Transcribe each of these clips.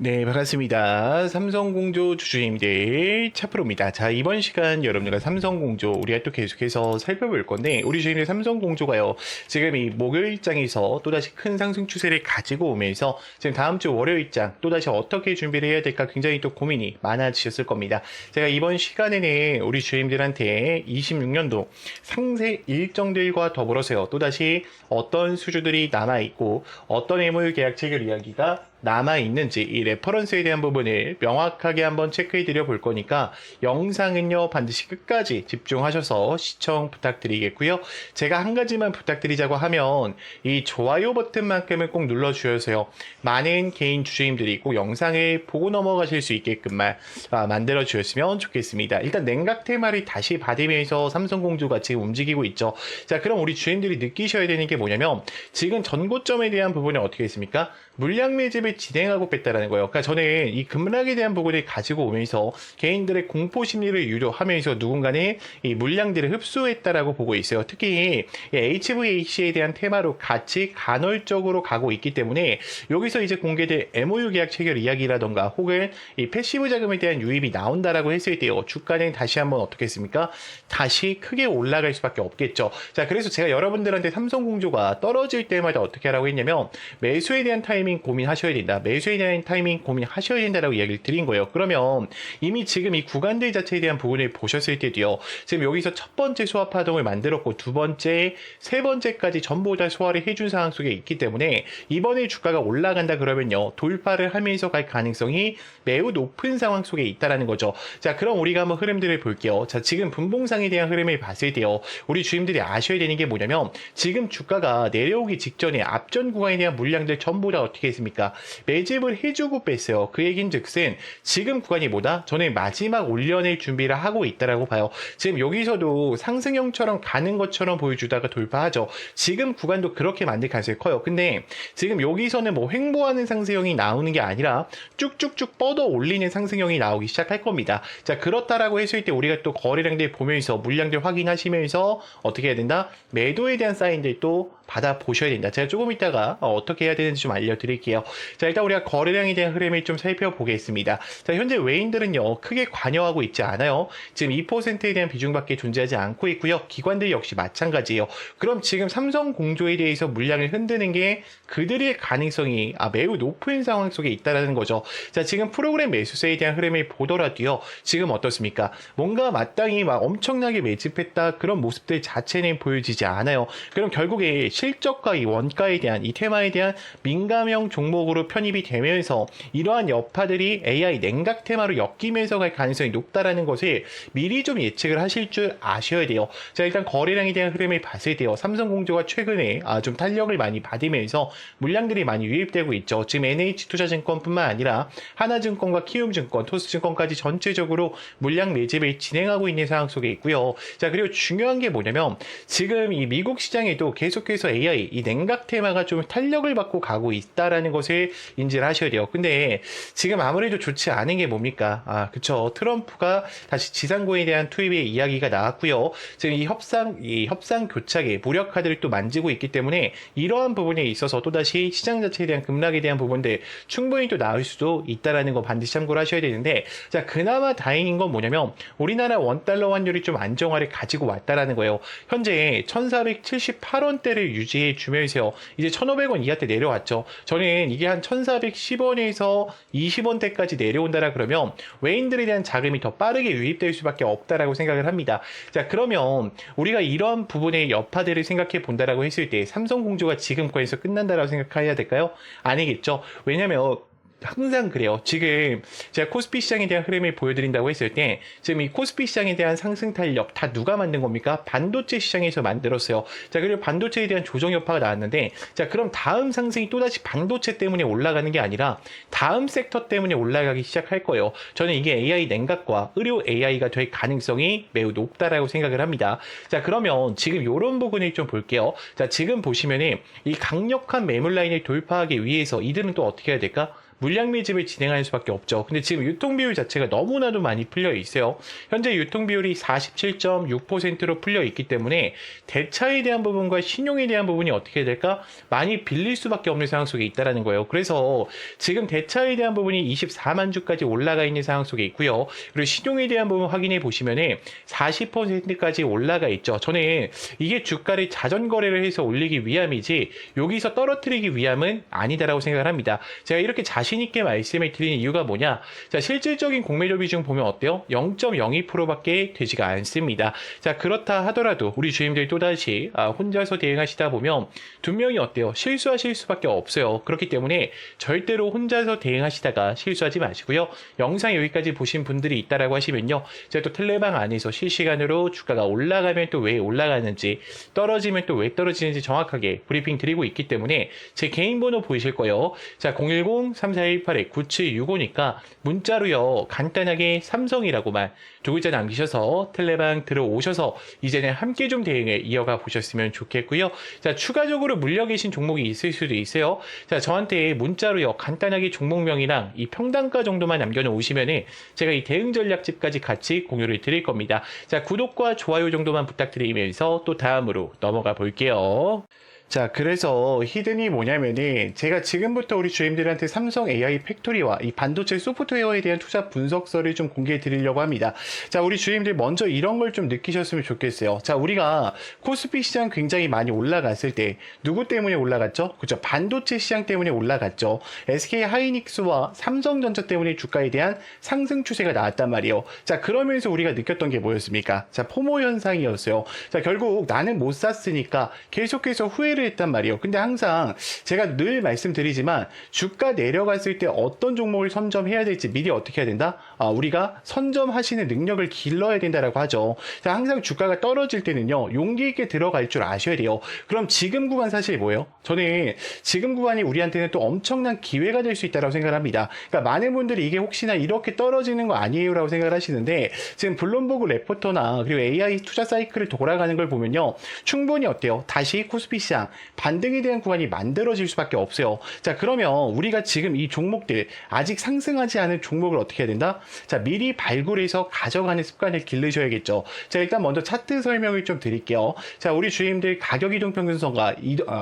네, 반갑습니다. 삼성공조 주주님들 차프로입니다. 자, 이번 시간 여러분들과 삼성공조 우리가 또 계속해서 살펴볼 건데, 우리 주인들 삼성공조가요, 지금 이 목요일장에서 또다시 큰 상승 추세를 가지고 오면서 지금 다음 주 월요일장 또다시 어떻게 준비를 해야 될까 굉장히 또 고민이 많아지셨을 겁니다. 제가 이번 시간에는 우리 주인들한테 26년도 상세 일정들과 더불어서요, 또다시 어떤 수주들이 남아있고 어떤 MOU 계약 체결 이야기가 남아있는지 이 레퍼런스에 대한 부분을 명확하게 한번 체크해 드려 볼 거니까 영상은요 반드시 끝까지 집중하셔서 시청 부탁드리겠고요. 제가 한 가지만 부탁드리자고 하면 이 좋아요 버튼만큼은 꼭 눌러주셔서요, 많은 개인 주주님들이 꼭 영상을 보고 넘어가실 수 있게끔만 만들어 주셨으면 좋겠습니다. 일단 냉각 테마를 다시 받으면서 삼성공조가 지금 움직이고 있죠. 자, 그럼 우리 주인들이 느끼셔야 되는 게 뭐냐면, 지금 전고점에 대한 부분은 어떻게 했습니까? 물량 매집을 진행하고 뺐다라는 거예요. 그러니까 저는 이 급락에 대한 부분을 가지고 오면서 개인들의 공포 심리를 유도하면서 누군가는 이 물량들을 흡수했다라고 보고 있어요. 특히 HVAC에 대한 테마로 같이 간헐적으로 가고 있기 때문에 여기서 이제 공개될 MOU 계약 체결 이야기라던가 혹은 이 패시브 자금에 대한 유입이 나온다라고 했을 때요, 주가는 다시 한번 어떻게 했습니까? 다시 크게 올라갈 수밖에 없겠죠. 자, 그래서 제가 여러분들한테 삼성공조가 떨어질 때마다 어떻게 하라고 했냐면, 매수에 대한 타이밍 고민하셔야 된다. 매수에 대한 타이밍 고민하셔야 된다라고 이야기를 드린 거예요. 그러면 이미 지금 이 구간들 자체에 대한 부분을 보셨을 때도요, 지금 여기서 첫 번째 소화 파동을 만들었고 두 번째, 세 번째까지 전부 다 소화를 해준 상황 속에 있기 때문에 이번에 주가가 올라간다 그러면요, 돌파를 하면서 갈 가능성이 매우 높은 상황 속에 있다라는 거죠. 자, 그럼 우리가 한번 흐름들을 볼게요. 자, 지금 분봉상에 대한 흐름을 봤을 때요, 우리 주임들이 아셔야 되는 게 뭐냐면, 지금 주가가 내려오기 직전에 앞전 구간에 대한 물량들 전부 다 어떻게 했습니까? 매집을 해주고 뺐어요. 그 얘기는 즉슨 지금 구간이 뭐다? 저는 마지막 올려낼 준비를 하고 있다라고 봐요. 지금 여기서도 상승형처럼 가는 것처럼 보여주다가 돌파하죠. 지금 구간도 그렇게 만들 가능성이 커요. 근데 지금 여기서는 뭐 횡보하는 상승형이 나오는 게 아니라 쭉쭉쭉 뻗어 올리는 상승형이 나오기 시작할 겁니다. 자, 그렇다라고 했을 때 우리가 또 거래량들 보면서 물량들 확인하시면서 어떻게 해야 된다? 매도에 대한 사인들 또 받아보셔야 된다. 제가 조금 이따가 어떻게 해야 되는지 좀 알려드릴게요. 자, 일단 우리가 거래량에 대한 흐름을 좀 살펴보겠습니다. 자, 현재 외인들은요, 크게 관여하고 있지 않아요. 지금 2%에 대한 비중밖에 존재하지 않고 있고요. 기관들 역시 마찬가지예요. 그럼 지금 삼성공조에 대해서 물량을 흔드는 게 그들의 가능성이 매우 높은 상황 속에 있다는 거죠. 자, 지금 프로그램 매수세에 대한 흐름을 보더라도요, 지금 어떻습니까? 뭔가 마땅히 막 엄청나게 매집했다 그런 모습들 자체는 보여지지 않아요. 그럼 결국에 실적과 이 원가에 대한 이 테마에 대한 민감형 종목으로 편입이 되면서 이러한 여파들이 AI 냉각 테마로 엮이면서 갈 가능성이 높다라는 것을 미리 좀 예측을 하실 줄 아셔야 돼요. 자, 일단 거래량에 대한 흐름을 봤을 때요, 삼성공조가 최근에 좀 탄력을 많이 받으면서 물량들이 많이 유입되고 있죠. 지금 NH투자증권뿐만 아니라 하나증권과 키움증권, 토스증권까지 전체적으로 물량 매집을 진행하고 있는 상황 속에 있고요. 자, 그리고 중요한 게 뭐냐면, 지금 이 미국 시장에도 계속해서 AI 이 냉각 테마가 좀 탄력을 받고 가고 있다라는 것을 인지를 하셔야 돼요. 근데 지금 아무래도 좋지 않은 게 뭡니까? 그쵸. 트럼프가 다시 지상고에 대한 투입의 이야기가 나왔고요. 지금 이 협상 교착에 무력 카드를 또 만지고 있기 때문에 이러한 부분에 있어서 또다시 시장 자체에 대한 급락에 대한 부분들 충분히 또 나올 수도 있다라는 거 반드시 참고를 하셔야 되는데, 자, 그나마 다행인 건 뭐냐면 우리나라 원달러 환율이 좀 안정화를 가지고 왔다라는 거예요. 현재 1478원대를 유지해 주면서요, 이제 1500원 이하대 내려왔죠. 저는 이게 한 1410원에서 20원대까지 내려온다라 그러면 외인들에 대한 자금이 더 빠르게 유입될 수밖에 없다라고 생각을 합니다. 자, 그러면 우리가 이런 부분의 여파들을 생각해 본다라고 했을 때 삼성공조가 지금 거에서 끝난다라고 생각해야 될까요? 아니겠죠. 왜냐면 항상 그래요. 지금 제가 코스피 시장에 대한 흐름을 보여드린다고 했을 때, 지금 이 코스피 시장에 대한 상승 탄력 다 누가 만든 겁니까? 반도체 시장에서 만들었어요. 자, 그리고 반도체에 대한 조정 여파가 나왔는데, 자, 그럼 다음 상승이 또다시 반도체 때문에 올라가는 게 아니라 다음 섹터 때문에 올라가기 시작할 거예요. 저는 이게 AI 냉각과 의료 AI가 될 가능성이 매우 높다라고 생각을 합니다. 자, 그러면 지금 이런 부분을 좀 볼게요. 자, 지금 보시면은 이 강력한 매물 라인을 돌파하기 위해서 이들은 또 어떻게 해야 될까? 물량 매집을 진행할 수밖에 없죠. 근데 지금 유통 비율 자체가 너무나도 많이 풀려 있어요. 현재 유통 비율이 47.6%로 풀려 있기 때문에 대차에 대한 부분과 신용에 대한 부분이 어떻게 될까? 많이 빌릴 수밖에 없는 상황 속에 있다라는 거예요. 그래서 지금 대차에 대한 부분이 24만 주까지 올라가 있는 상황 속에 있고요. 그리고 신용에 대한 부분 확인해 보시면은 40%까지 올라가 있죠. 저는 이게 주가를 자전거래를 해서 올리기 위함이지 여기서 떨어뜨리기 위함은 아니다라고 생각을 합니다. 제가 이렇게 자신 있게 말씀을 드리는 이유가 뭐냐? 자, 실질적인 공매도 비중 보면 어때요? 0.02%밖에 되지가 않습니다. 자, 그렇다 하더라도 우리 주임들 또다시 혼자서 대응하시다 보면 두 명이 어때요? 실수하실 수밖에 없어요. 그렇기 때문에 절대로 혼자서 대응하시다가 실수하지 마시고요. 영상 여기까지 보신 분들이 있다라고 하시면요. 제가 또 텔레방 안에서 실시간으로 주가가 올라가면 또 왜 올라가는지, 떨어지면 또 왜 떨어지는지 정확하게 브리핑 드리고 있기 때문에 제 개인 번호 보이실 거예요. 자, 010-3418-9765니까 문자로요. 간단하게 삼성이라고만 두 글자 남기셔서 텔레방 들어오셔서 이제는 함께 좀 대응을 이어가 보셨으면 좋겠고요. 자, 추가적으로 물려 계신 종목이 있을 수도 있어요. 자, 저한테 문자로요. 간단하게 종목명이랑 이 평단가 정도만 남겨놓으시면은 제가 이 대응 전략집까지 같이 공유를 드릴 겁니다. 자, 구독과 좋아요 정도만 부탁드리면서 또 다음으로 넘어가 볼게요. 자, 그래서 히든이 뭐냐면은 제가 지금부터 우리 주임들한테 삼성 AI 팩토리와 이 반도체 소프트웨어에 대한 투자 분석서를 좀 공개해 드리려고 합니다. 자, 우리 주임들 먼저 이런 걸 좀 느끼셨으면 좋겠어요. 자, 우리가 코스피 시장 굉장히 많이 올라갔을 때 누구 때문에 올라갔죠? 그죠? 반도체 시장 때문에 올라갔죠. SK 하이닉스와 삼성전자 때문에 주가에 대한 상승 추세가 나왔단 말이에요. 자, 그러면서 우리가 느꼈던 게 뭐였습니까? 자, 포모 현상이었어요. 자, 결국 나는 못 샀으니까 계속해서 후회를 했단 말이에요. 근데 항상 제가 늘 말씀드리지만 주가 내려갔을 때 어떤 종목을 선점해야 될지 미리 어떻게 해야 된다? 우리가 선점하시는 능력을 길러야 된다라고 하죠. 자, 항상 주가가 떨어질 때는요. 용기 있게 들어갈 줄 아셔야 돼요. 그럼 지금 구간 사실 뭐예요? 저는 지금 구간이 우리한테는 또 엄청난 기회가 될 수 있다고 생각을 합니다. 그러니까 많은 분들이 이게 혹시나 이렇게 떨어지는 거 아니에요? 라고 생각을 하시는데 지금 블룸버그 레포터나 그리고 AI 투자 사이클을 돌아가는 걸 보면요. 충분히 어때요? 다시 코스피 시장 반등에 대한 구간이 만들어질 수밖에 없어요. 자, 그러면 우리가 지금 이 종목들 아직 상승하지 않은 종목을 어떻게 해야 된다? 자, 미리 발굴해서 가져가는 습관을 기르셔야겠죠. 자, 일단 먼저 차트 설명을 좀 드릴게요. 자, 우리 주임들 가격 이동 평균선과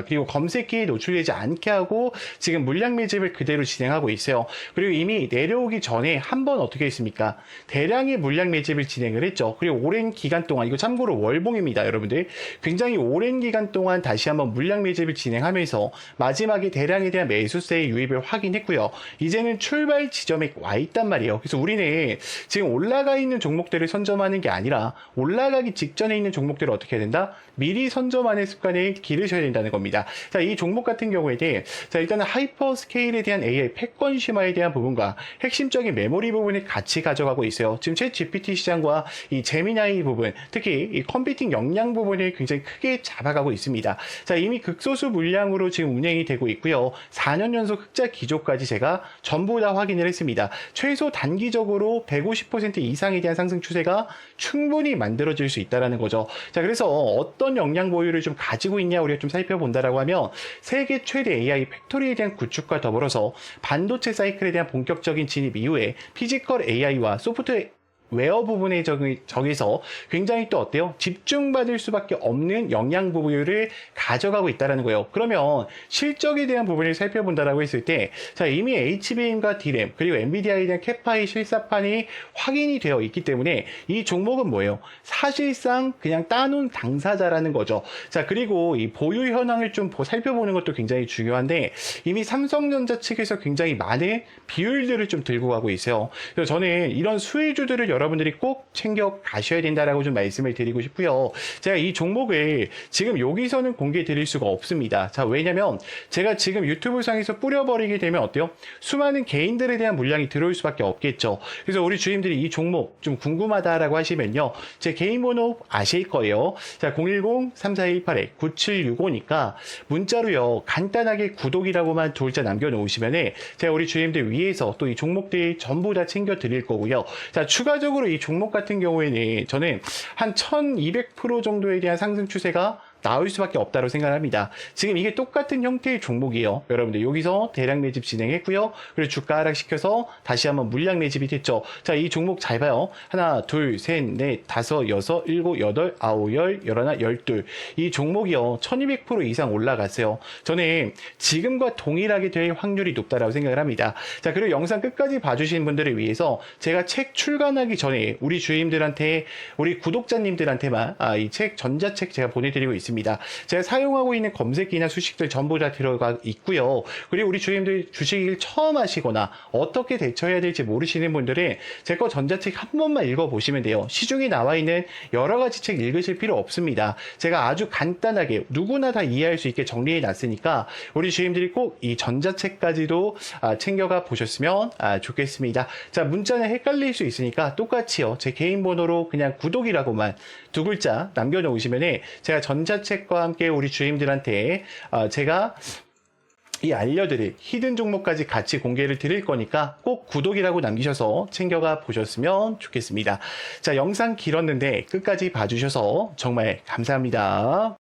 그리고 검색기에 노출되지 않게 하고 지금 물량 매집을 그대로 진행하고 있어요. 그리고 이미 내려오기 전에 한번 어떻게 했습니까? 대량의 물량 매집을 진행을 했죠. 그리고 오랜 기간 동안, 이거 참고로 월봉입니다, 여러분들. 굉장히 오랜 기간 동안 다시 한번 물량 매집을 진행하면서 마지막에 대량에 대한 매수세의 유입을 확인했고요. 이제는 출발 지점에 와 있단 말이에요. 그래서 우리는 지금 올라가 있는 종목들을 선점하는 게 아니라 올라가기 직전에 있는 종목들을 어떻게 해야 된다? 미리 선점하는 습관을 기르셔야 된다는 겁니다. 자, 이 종목 같은 경우에는 자, 일단은 하이퍼 스케일에 대한 AI 패권 심화에 대한 부분과 핵심적인 메모리 부분을 같이 가져가고 있어요. 지금 챗 GPT 시장과 이 제미나이 부분, 특히 이 컴퓨팅 역량 부분을 굉장히 크게 잡아가고 있습니다. 자, 이미 극소수 물량으로 지금 운행이 되고 있고요. 4년 연속 흑자 기조까지 제가 전부 다 확인을 했습니다. 최소 단기적으로 150% 이상에 대한 상승 추세가 충분히 만들어질 수 있다는 거죠. 자, 그래서 어떤 역량 보유를 좀 가지고 있냐 우리가 좀 살펴본다라고 하면 세계 최대 AI 팩토리에 대한 구축과 더불어서 반도체 사이클에 대한 본격적인 진입 이후에 피지컬 AI와 소프트웨어 웨어 부분에 저기서 굉장히 또 어때요? 집중받을 수밖에 없는 영양 보유를 가져가고 있다는 거예요. 그러면 실적에 대한 부분을 살펴본다라고 했을 때, 자, 이미 HBM과 D램, 그리고 엔비디아에 대한 캐파의 실사판이 확인이 되어 있기 때문에 이 종목은 뭐예요? 사실상 그냥 따놓은 당사자라는 거죠. 자, 그리고 이 보유 현황을 좀 살펴보는 것도 굉장히 중요한데, 이미 삼성전자 측에서 굉장히 많은 비율들을 좀 들고 가고 있어요. 그래서 저는 이런 수혜주들을 여러분들이 꼭 챙겨 가셔야 된다라고 좀 말씀을 드리고 싶고요. 제가 이 종목을 지금 여기서는 공개 드릴 수가 없습니다. 자, 왜냐면 제가 지금 유튜브 상에서 뿌려버리게 되면 어때요? 수많은 개인들에 대한 물량이 들어올 수밖에 없겠죠. 그래서 우리 주임들이 이 종목 좀 궁금하다라고 하시면요. 제 개인 번호 아실 거예요. 자, 010-3418-9765니까 문자로요. 간단하게 구독이라고만 두 글자 남겨놓으시면은 제가 우리 주임들 위해서 또 이 종목들 전부 다 챙겨 드릴 거고요. 자, 추가적으로 이 종목 같은 경우에는 저는 한 1200% 정도에 대한 상승 추세가 나올 수밖에 없다고 생각합니다. 지금 이게 똑같은 형태의 종목이에요. 여러분들 여기서 대량 매집 진행했고요. 그리고 주가 하락시켜서 다시 한번 물량 매집이 됐죠. 자, 이 종목 잘 봐요. 하나, 둘, 셋, 넷, 다섯, 여섯, 일곱, 여덟, 아홉, 열, 열하나, 열둘. 이 종목이요. 1200% 이상 올라갔어요. 저는 지금과 동일하게 될 확률이 높다라고 생각을 합니다. 자, 그리고 영상 끝까지 봐주신 분들을 위해서 제가 책 출간하기 전에 우리 주임들한테, 우리 구독자님들한테만 이 책, 전자책 제가 보내드리고 있습니다. 제가 사용하고 있는 검색기나 수식들 전부 다 들어가 있고요. 그리고 우리 주임들 주식을 처음 하시거나 어떻게 대처해야 될지 모르시는 분들은 제 거 전자책 한 번만 읽어보시면 돼요. 시중에 나와 있는 여러 가지 책 읽으실 필요 없습니다. 제가 아주 간단하게 누구나 다 이해할 수 있게 정리해 놨으니까 우리 주임들이 꼭 이 전자책까지도 챙겨가 보셨으면 좋겠습니다. 자, 문자는 헷갈릴 수 있으니까 똑같이요. 제 개인 번호로 그냥 구독이라고만 두 글자 남겨놓으시면 제가 전자책과 함께 우리 주임들한테 제가 이 알려드릴 히든 종목까지 같이 공개를 드릴 거니까 꼭 구독이라고 남기셔서 챙겨가 보셨으면 좋겠습니다. 자, 영상 길었는데 끝까지 봐주셔서 정말 감사합니다.